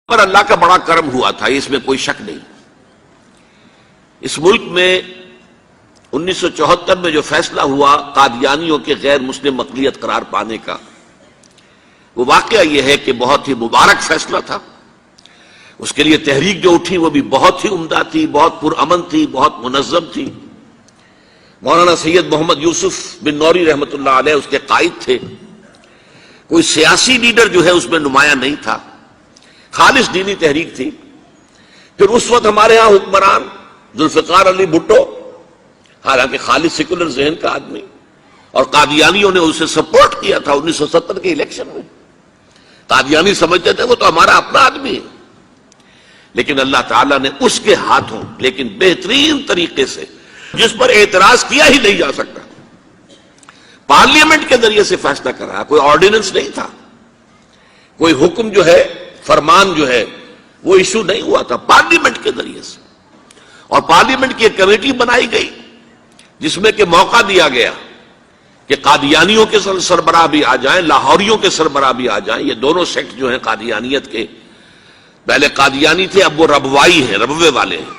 پر اللہ کا بڑا کرم ہوا تھا، اس میں کوئی شک نہیں۔ اس ملک میں 1974 میں جو فیصلہ ہوا قادیانیوں کے غیر مسلم اقلیت قرار پانے کا، وہ واقعہ یہ ہے کہ بہت ہی مبارک فیصلہ تھا۔ اس کے لیے تحریک جو اٹھی وہ بھی بہت ہی عمدہ تھی، بہت پرامن تھی، بہت منظم تھی۔ مولانا سید محمد یوسف بن نوری رحمۃ اللہ علیہ اس کے قائد تھے۔ کوئی سیاسی لیڈر جو ہے اس میں نمایاں نہیں تھا، خالص دینی تحریک تھی۔ پھر اس وقت ہمارے ہاں حکمران ذوالفقار علی بھٹو، حالانکہ خالص سیکولر ذہن کا آدمی، اور قادیانیوں نے اسے سپورٹ کیا تھا 1970 کے الیکشن میں۔ قادیانی سمجھتے تھے وہ تو ہمارا اپنا آدمی ہے، لیکن اللہ تعالیٰ نے اس کے ہاتھوں لیکن بہترین طریقے سے، جس پر اعتراض کیا ہی نہیں جا سکتا، پارلیمنٹ کے ذریعے سے فیصلہ کرایا۔ کوئی آرڈیننس نہیں تھا، کوئی حکم جو ہے، فرمان جو ہے وہ ایشو نہیں ہوا تھا، پارلیمنٹ کے ذریعے سے۔ اور پارلیمنٹ کی ایک کمیٹی بنائی گئی جس میں کہ موقع دیا گیا کہ قادیانیوں کے سربراہ بھی آ جائیں، لاہوریوں کے سربراہ بھی آ جائیں۔ یہ دونوں سیکٹ جو ہیں قادیانیت کے، پہلے قادیانی تھے، اب وہ ربوائی ہیں، ربوے والے ہیں۔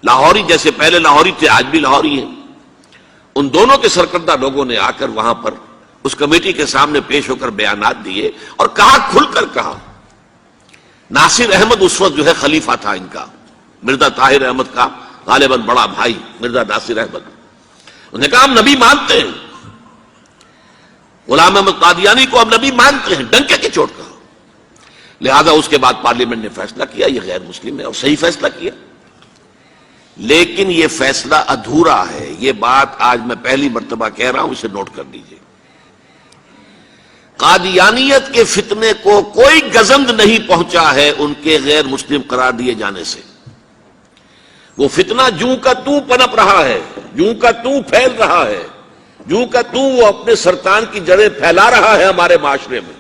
لاہوری جیسے پہلے لاہوری تھے، آج بھی لاہوری ہیں۔ ان دونوں کے سرکردہ لوگوں نے آ کر وہاں پر اس کمیٹی کے سامنے پیش ہو کر بیانات دیے اور کہا، کھل کر کہا۔ ناصر احمد اس وقت جو ہے خلیفہ تھا ان کا، مرزا طاہر احمد کا غالباً بڑا بھائی مرزا ناصر احمد۔ انہوں نے کہا ہم نبی مانتے ہیں، غلام احمد قادیانی کو ہم نبی مانتے ہیں، ڈنکے کی چوٹ کہا۔ لہذا اس کے بعد پارلیمنٹ نے فیصلہ کیا یہ غیر مسلم ہے، اور صحیح فیصلہ کیا۔ لیکن یہ فیصلہ ادھورا ہے، یہ بات آج میں پہلی مرتبہ کہہ رہا ہوں، اسے نوٹ کر لیجیے۔ قادیانیت کے فتنے کو کوئی گزند نہیں پہنچا ہے ان کے غیر مسلم قرار دیے جانے سے۔ وہ فتنہ جوں کا توں پنپ رہا ہے، جوں کا توں پھیل رہا ہے، جوں کا توں وہ اپنے سرطان کی جڑیں پھیلا رہا ہے ہمارے معاشرے میں۔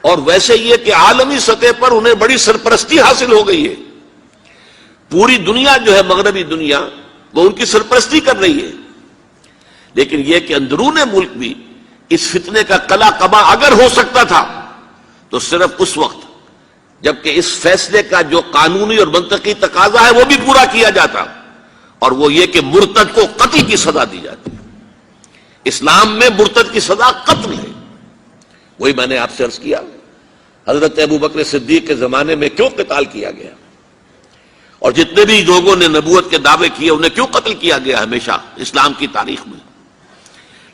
اور ویسے یہ کہ عالمی سطح پر انہیں بڑی سرپرستی حاصل ہو گئی ہے، پوری دنیا جو ہے، مغربی دنیا، وہ ان کی سرپرستی کر رہی ہے۔ لیکن یہ کہ اندرون ملک بھی اس فتنے کا قلع قبا اگر ہو سکتا تھا تو صرف اس وقت جبکہ اس فیصلے کا جو قانونی اور منطقی تقاضا ہے وہ بھی پورا کیا جاتا، اور وہ یہ کہ مرتد کو قتل کی سزا دی جاتی۔ اسلام میں مرتد کی سزا قتل ہے۔ وہی میں نے آپ سے عرض کیا، حضرت ابوبکر صدیق کے زمانے میں کیوں قتال کیا گیا، اور جتنے بھی لوگوں نے نبوت کے دعوے کیے انہیں کیوں قتل کیا گیا ہمیشہ اسلام کی تاریخ میں۔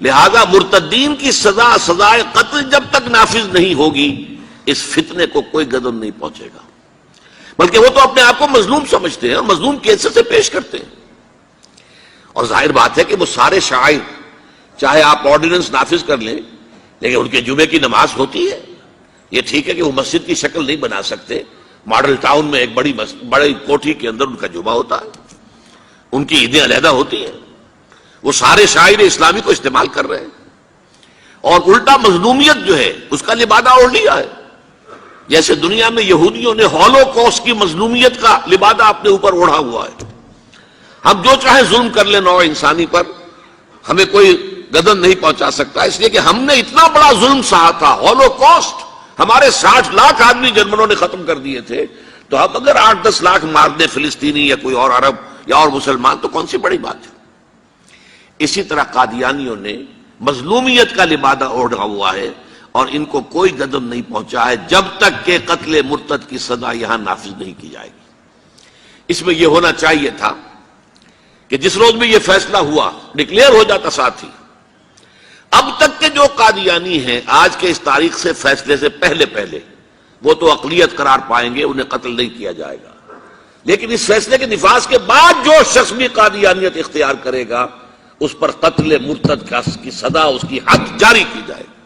لہذا مرتدین کی سزا، سزائے قتل جب تک نافذ نہیں ہوگی، اس فتنے کو کوئی گدن نہیں پہنچے گا۔ بلکہ وہ تو اپنے آپ کو مظلوم سمجھتے ہیں اور مظلوم کیسے سے پیش کرتے ہیں۔ اور ظاہر بات ہے کہ وہ سارے شعائر، چاہے آپ آرڈیننس نافذ کر لیں، لیکن ان کے جمعے کی نماز ہوتی ہے۔ یہ ٹھیک ہے کہ وہ مسجد کی شکل نہیں بنا سکتے، ماڈل ٹاؤن میں ایک بڑی کوٹھی کے اندر ان کا جمعہ ہوتا ہے، ان کی عیدیں علیحدہ ہوتی ہیں۔ وہ سارے شاعر اسلامی کو استعمال کر رہے ہیں، اور الٹا مظلومیت جو ہے اس کا لبادہ اوڑھ لیا ہے۔ جیسے دنیا میں یہودیوں نے ہولوکوسٹ کی مظلومیت کا لبادہ اپنے اوپر اوڑھا ہوا ہے۔ ہم جو چاہے ظلم کر لیں نوع انسانی پر، ہمیں کوئی گدن نہیں پہنچا سکتا، اس لیے کہ ہم نے اتنا بڑا ظلم سہا تھا۔ ہولوکوسٹ ہمارے 60 لاکھ آدمی جرمنوں نے ختم کر دیے تھے، تو اب اگر 8-10 لاکھ مار دیں فلسطینی یا کوئی اور عرب یا اور مسلمان تو کون سی بڑی بات ہے۔ اسی طرح قادیانیوں نے مظلومیت کا لبادہ اوڑھا ہوا ہے، اور ان کو کوئی گدن نہیں پہنچا ہے جب تک کہ قتل مرتد کی سزا یہاں نافذ نہیں کی جائے گی۔ اس میں یہ ہونا چاہیے تھا کہ جس روز میں یہ فیصلہ ہوا ڈکلیئر ہو جاتا ساتھ ہی۔ اب تک کے جو قادیانی ہیں آج کے اس تاریخ سے، فیصلے سے پہلے وہ تو اقلیت قرار پائیں گے، انہیں قتل نہیں کیا جائے گا۔ لیکن اس فیصلے کے نفاذ کے بعد جو شخص بھی قادیانیت اختیار کرے گا، اس پر قتل مرتد کی سزا، اس کی حد جاری کی جائے گی۔